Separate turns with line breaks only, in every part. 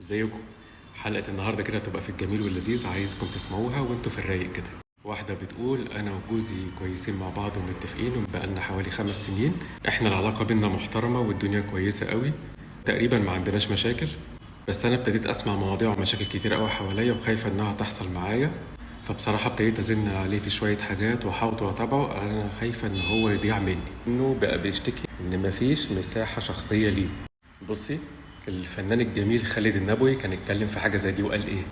ازيكم؟ حلقة النهاردة كده هتبقى في الجميل واللذيذ، عايزكم تسمعوها وانتوا في الرايق كده. واحدة بتقول: أنا وجوزي كويسين مع بعض ومتفقين وبقالنا حوالي 5 سنين. احنا العلاقة بينا محترمة والدنيا كويسة قوي، تقريبا ما عندناش مشاكل. بس أنا ابتديت أسمع مواضيع ومشاكل كتير قوي حواليا وخايفة إنها تحصل معايا. فبصراحة ابتديت أزن عليه في شوية حاجات وأحاول أتابعه. أنا خايفة إن هو يضيع مني، إنه بقى بيشتكي إن مفيش مساحة شخصية ليه. بصي، الفنان الجميل خالد النبوي كان اتكلم في حاجة زي دي وقال ايه؟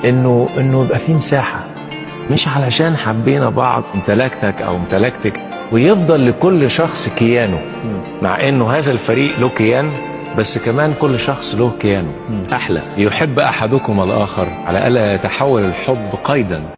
انه يبقى في مساحه، مش علشان حبينا بعض امتلكتك او امتلكتك ويفضل لكل شخص كيانه، مع انه هذا الفريق له كيان، بس كمان كل شخص له كيانه. احلى يحب احدكم الاخر على الا يتحول الحب قيدا.